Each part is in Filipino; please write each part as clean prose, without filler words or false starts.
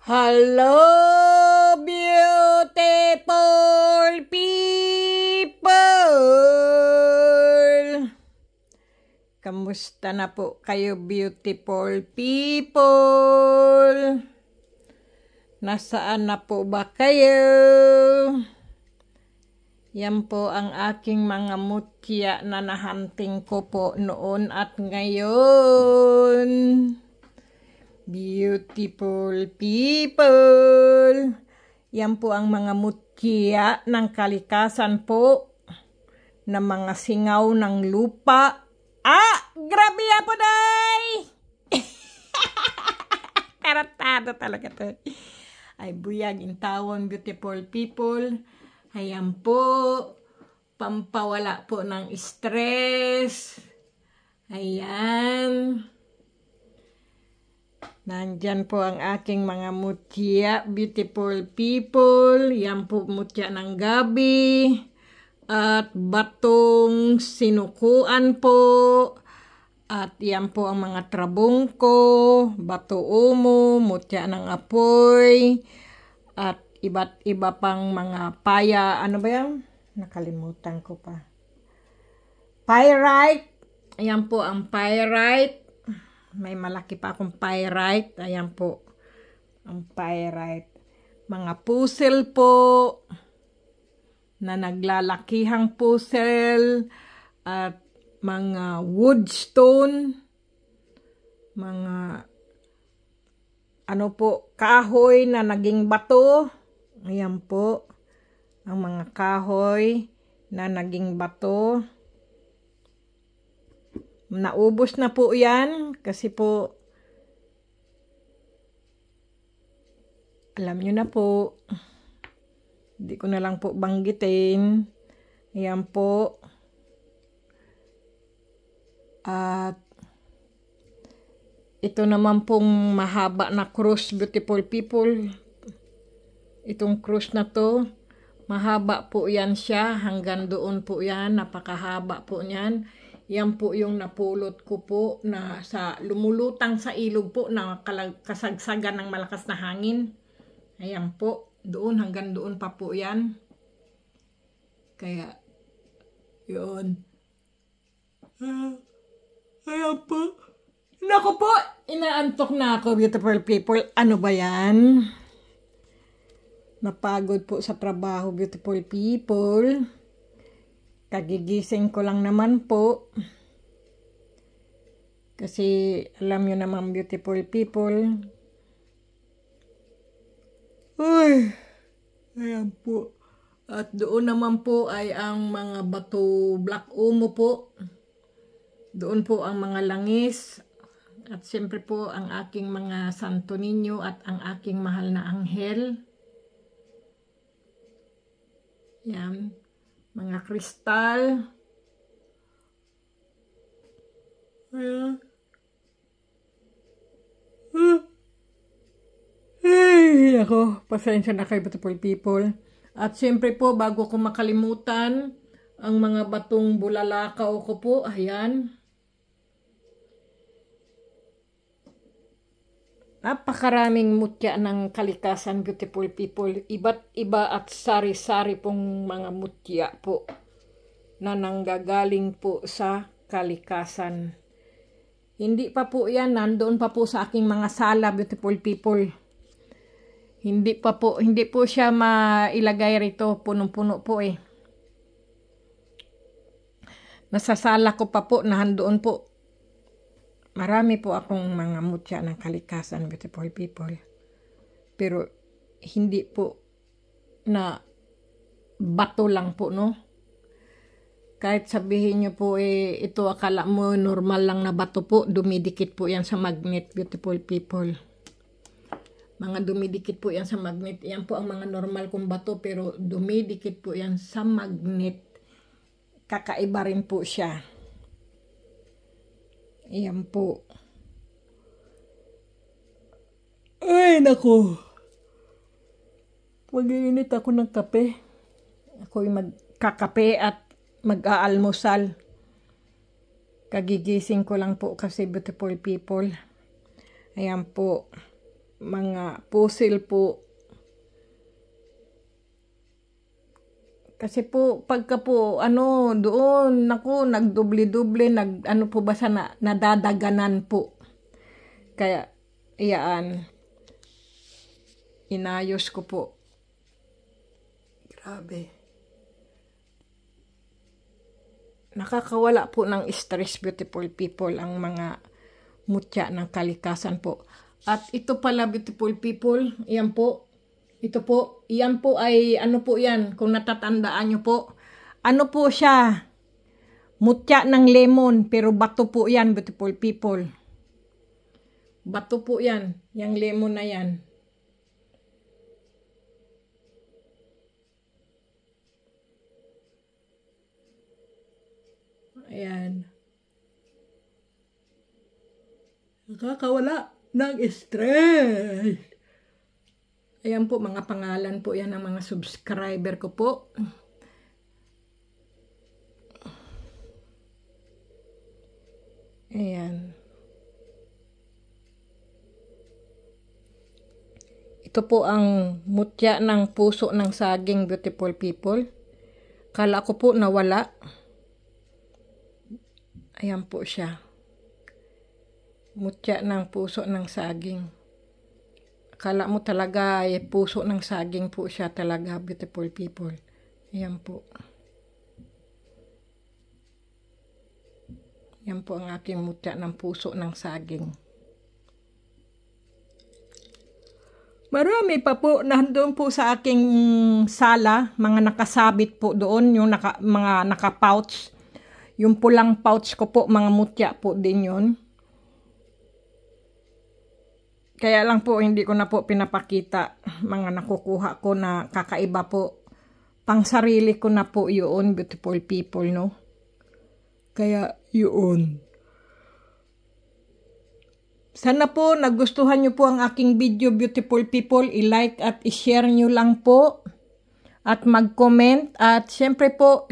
Hello, beautiful people! Kamusta na po kayo, beautiful people? Nasaan na po ba kayo? Yan po ang aking mga mutya na nahanting ko po noon at ngayon. Beautiful people. Yan po ang mga mutya ng kalikasan po na mga singaw ng lupa. Grabe yan po, day! Karatado talaga to. Ay, buyag in tawon, beautiful people. Ayan po, pampawala po ng stress. Ayan. Nandyan po ang aking mga mutya, beautiful people. Yan po mutya ng gabi. At batong sinukuan po. At yan po ang mga trabungko, bato umo, mutya ng apoy. At iba't iba pang mga paya. Ano ba yan? Nakalimutan ko pa. Pyrite. Ayan po ang pyrite. May malaki pa akong pyrite. Ayan po. Ang pyrite. Mga puzzle po. Na naglalakihang puzzle. At mga woodstone. Mga ano po, kahoy na naging bato. Ayan po. Ang mga kahoy na naging bato. Naubos na po yan kasi po alam nyo na po, hindi ko na lang po banggitin. Ayan po. At ito naman pong mahaba na cross, beautiful people. Itong cross na to, mahaba po yan siya, hanggang doon po yan, napakahaba po niyan. Yan po yung napulot ko po na lumulutang sa ilog po na kasagsagan ng malakas na hangin. Ayan po, doon hanggang doon pa po yan. Kaya, yun. Ayan po. Naku po, inaantok na ako, beautiful people. Ano ba yan? Napagod po sa trabaho, beautiful people. Kagigising ko lang naman po. Kasi alam nyo naman, beautiful people. Ay, ayan po. At doon naman po ay ang mga bato black umo po. Doon po ang mga langis. At siyempre po ang aking mga Santo Niño at ang aking mahal na anghel. Yan. Mga kristal. Ayan. Ay, ako. Pasensya na kayo, beautiful people. At siyempre po, bago ko makalimutan, ang mga batong bulalakaw ko po. Ayan. Napakaraming mutya ng kalikasan, beautiful people. Iba't iba at sari-sari pong mga mutya po na nanggagaling po sa kalikasan. Hindi pa po yan, nandoon pa po sa aking mga sala, beautiful people. Hindi po siya mailagay rito, punong-puno po eh. Nasa sala ko pa po, nandoon po. Marami po akong mga mutya ng kalikasan, beautiful people. Pero hindi po na bato lang po, no? Kahit sabihin nyo po, ito akala mo normal lang na bato po, dumidikit po yan sa magnet, beautiful people. Mga dumidikit po yan sa magnet. Yan po ang mga normal kong bato, pero dumidikit po yan sa magnet. Kakaiba rin po siya. Ayan po. Ay, naku. Mag-iinit ako ng kape. Ako'y magkakape at mag-aalmusal. Kagigising ko lang po kasi, beautiful people. Ayan po. mga puzzle po. Kasi po, pagka po, doon, nagdubli-dubli, po ba sa nadadaganan po. Kaya, iyaan, inayos ko po. Grabe. Nakakawala po ng stress, beautiful people, ang mga mutya ng kalikasan po. At ito pala, beautiful people, yan po. Ito po, yan po ay, po yan, kung natatandaan nyo po. Po siya? Mutya ng lemon, pero bato po yan, beautiful people. Bato po yan, yung lemon na yan. Ayan. Nakakawala ng stress. Ayan po, mga pangalan po yan ng mga subscriber ko po. Ayan. Ito po ang mutya ng puso ng saging, beautiful people. Kala ko po nawala. Ayan po siya. Mutya ng puso ng saging. Akala mo talaga ay puso ng saging po siya talaga, beautiful people. Ayan po. Yan po ang aking mutya ng puso ng saging. Marami pa po nandoon po sa aking sala, mga nakasabit po doon, yung mga naka-pouch. Yung pulang pouch ko po, mga mutya po din yun. Kaya lang po, hindi ko na po pinapakita. Mga nakukuha ko na kakaiba po. Pang sarili ko na po yun, beautiful people, no? Kaya yun. Sana po nagustuhan nyo po ang aking video, beautiful people. I-like at i-share nyo lang po. At mag-comment. At syempre po,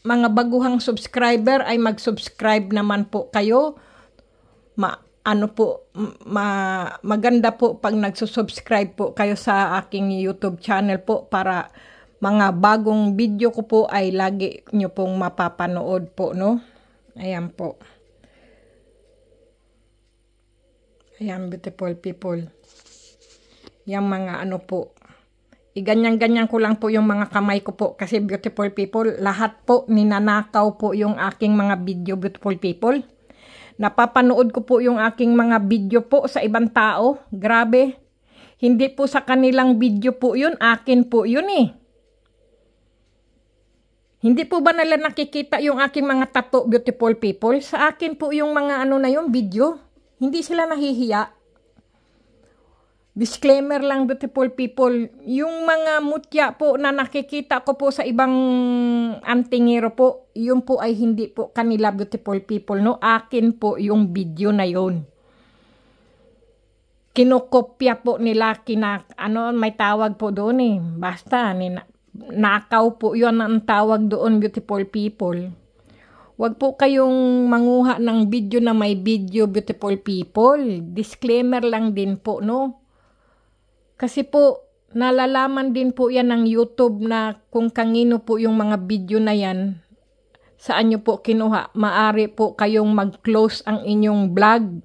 mga baguhang subscriber ay mag-subscribe naman po kayo. Maganda po pag nagsusubscribe po kayo sa aking YouTube channel po para mga bagong video ko po ay lagi nyo pong mapapanood po, no? Ayan po. Ayan, beautiful people. Yang mga po. Iganyan-ganyan ko lang po yung mga kamay ko po. Kasi beautiful people, lahat po ninanakaw po yung aking mga video, beautiful people. Napapanood ko po yung aking mga video po sa ibang tao. Grabe. Hindi po sa kanilang video po yun. Akin po yun eh. Hindi po ba nila nakikita yung aking mga tattoo, beautiful people? Sa akin po yung mga na yung video. Hindi sila nahihiya. Disclaimer lang, beautiful people. Yung mga mutya po na nakikita ko po sa ibang antingero po, yun po ay hindi po kanila, beautiful people, no? Akin po yung video na yun. Kinokopya po nila, may tawag po doon eh. Basta, nakaw po yun ang tawag doon, beautiful people. Huwag po kayong manguha ng video na may video, beautiful people. Disclaimer lang din po, no? Kasi po, nalalaman din po yan ng YouTube na kung kanino po yung mga video na yan, saan nyo po kinuha. Maari po kayong mag-close ang inyong vlog.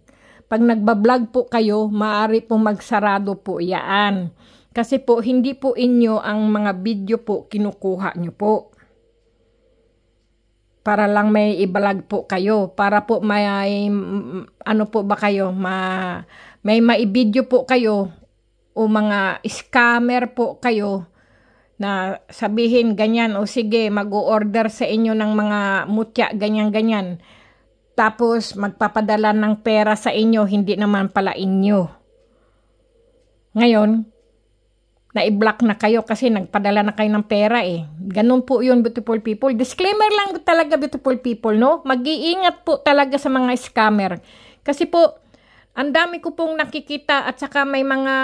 Pag nagbablog po kayo, maari po magsarado po yan. Kasi po, hindi po inyo ang mga video po kinukuha nyo po. Para lang may ibalag po kayo. Para po may, po ba kayo, may maibidyo po kayo o mga scammer po kayo na sabihin ganyan o sige mag-o-order sa inyo ng mga mutya ganyan-ganyan. Tapos magpapadala ng pera sa inyo, hindi naman pala inyo. Ngayon, na-i-block na kayo kasi nagpadala na kayo ng pera eh. Ganun po yun, beautiful people. Disclaimer lang talaga, beautiful people, no? Mag-iingat po talaga sa mga scammer. Kasi po, ang dami ko pong nakikita at saka may mga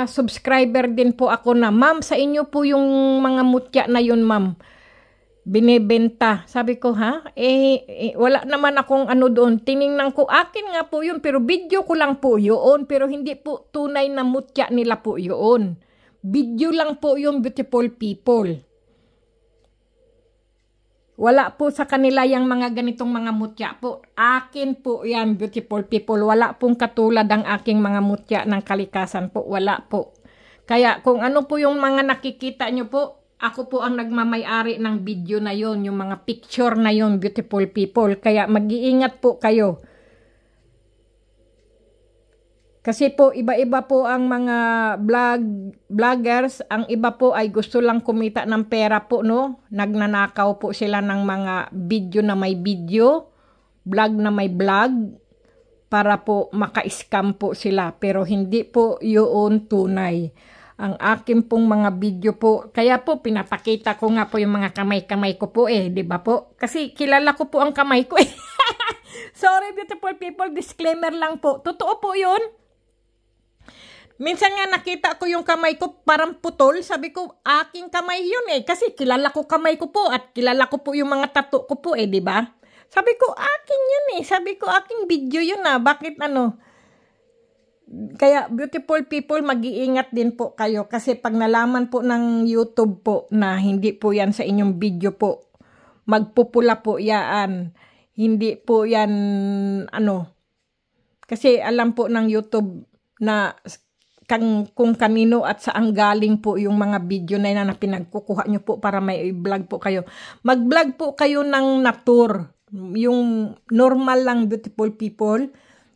subscriber din po ako na, ma'am, sa inyo po yung mga mutya na yun, ma'am. binebenta. Sabi ko, ha? Wala naman akong ano doon. Tiningnan ko, akin nga po yun, pero video ko lang po yun. Pero hindi po tunay na mutya nila po yun. Video lang po yung beautiful people. Wala po sa kanila yung mga ganitong mga mutya po. Akin po yan, beautiful people. Wala pong katulad ang aking mga mutya ng kalikasan po. Wala po. Kaya kung ano po yung mga nakikita nyo po, ako po ang nagmamay-ari ng video na yon, yung mga picture na yon, beautiful people. Kaya mag-iingat po kayo. Kasi po iba-iba po ang mga vloggers. Ang iba po ay gusto lang kumita ng pera po, no? Nagnanakaw po sila ng mga video na may video, vlog na may vlog, para po maka-scam po sila. Pero hindi po yun tunay. Ang akin pong mga video po, kaya po pinapakita ko nga po yung mga kamay-kamay ko po di ba po? Kasi kilala ko po ang kamay ko Sorry beautiful people, disclaimer lang po. Totoo po yun. Minsan nga nakita ko yung kamay ko parang putol, sabi ko aking kamay yun kasi kilala ko kamay ko po at kilala ko po yung mga tattoo ko po di ba? Sabi ko akin yun sabi ko aking video yun bakit ano? Kaya beautiful people, mag-iingat din po kayo kasi pag nalaman po ng YouTube po na hindi po yan sa inyong video po, magpupula po yan. Hindi po yan kasi alam po ng YouTube na kung kanino at saan galing po yung mga video na yan na pinagkukuha nyo po para may vlog po kayo. Mag-vlog po kayo ng nature, yung normal lang beautiful people,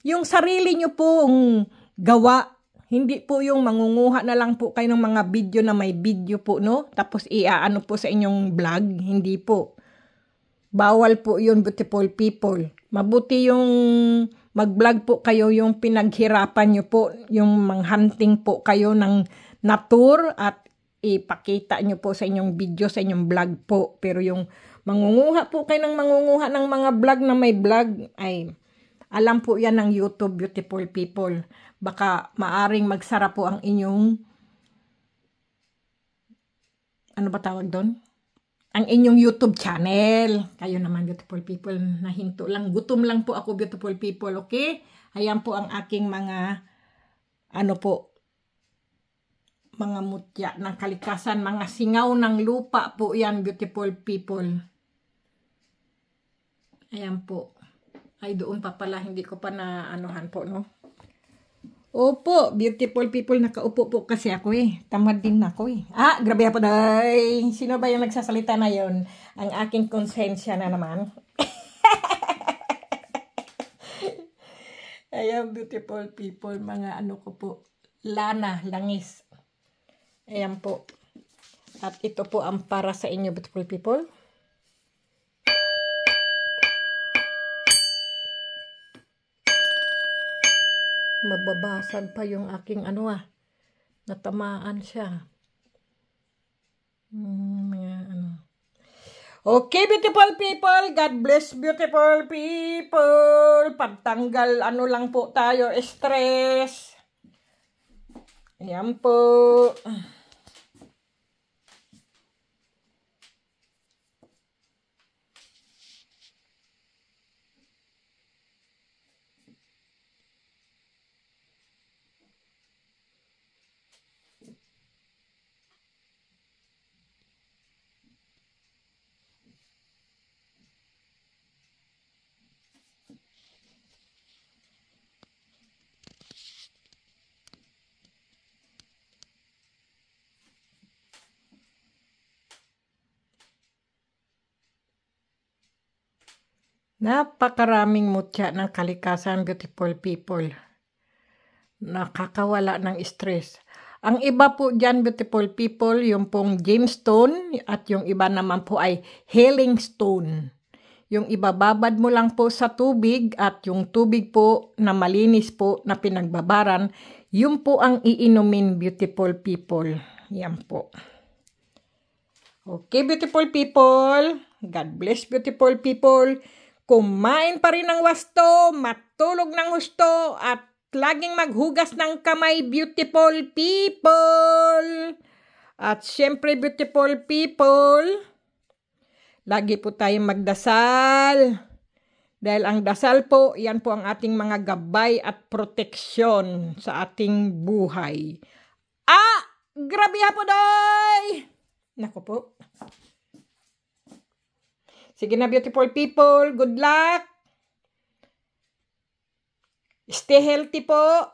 yung sarili nyo pong gawa. Hindi po yung mangunguha na lang po kayo ng mga video na may video po, no? Tapos iaano po sa inyong vlog. Hindi po. Bawal po yun, beautiful people. Mabuti yung mag-vlog po kayo, yung pinaghirapan nyo po, yung manghunting po kayo ng nature at ipakita nyo po sa inyong video, sa inyong vlog po. Pero yung mangunguha po kayo ng mangunguha ng mga vlog na may vlog, ay alam po yan ng YouTube, beautiful people. Baka maaring magsara po ang inyong, ano ba tawag doon? Ang inyong YouTube channel. Kayo naman, beautiful people, nahinto lang. Gutom lang po ako, beautiful people, okay? Ayan po ang aking mga, mga mutya ng kalikasan, mga singaw ng lupa po yan, beautiful people. Ayan po. Ay, doon pa pala, hindi ko pa na anuhan po, no? Opo, beautiful people, nakaupo po kasi ako Tamad din ako grabe po day. Sino ba yung nagsasalita na yon? Ang aking konsensya na naman. Ayan, beautiful people, mga ko po. Lana, langis. Ayan po. At ito po ang para sa inyo, beautiful people. Mababasag pa yung aking natamaan siya. Okay, beautiful people, God bless beautiful people. Pagtanggal lang po tayo, stress. Ayan po. Napakaraming mutya ng kalikasan, beautiful people. Nakakawala ng stress. Ang iba po dyan, beautiful people, yung pong gemstone at yung iba naman po ay healing stone. Yung iba babad mo lang po sa tubig at yung tubig po na malinis po na pinagbabaran, yun po ang iinumin, beautiful people. Yan po. Okay, beautiful people. God bless, beautiful people. Kumain pa rin ng wasto, matulog ng husto, at laging maghugas ng kamay, beautiful people. At syempre, beautiful people, Lagi po tayong magdasal. Dahil ang dasal po, yan po ang ating mga gabay at proteksyon sa ating buhay. Grabe po, doy! Naku po. Sige na, beautiful people. Good luck. Stay healthy po.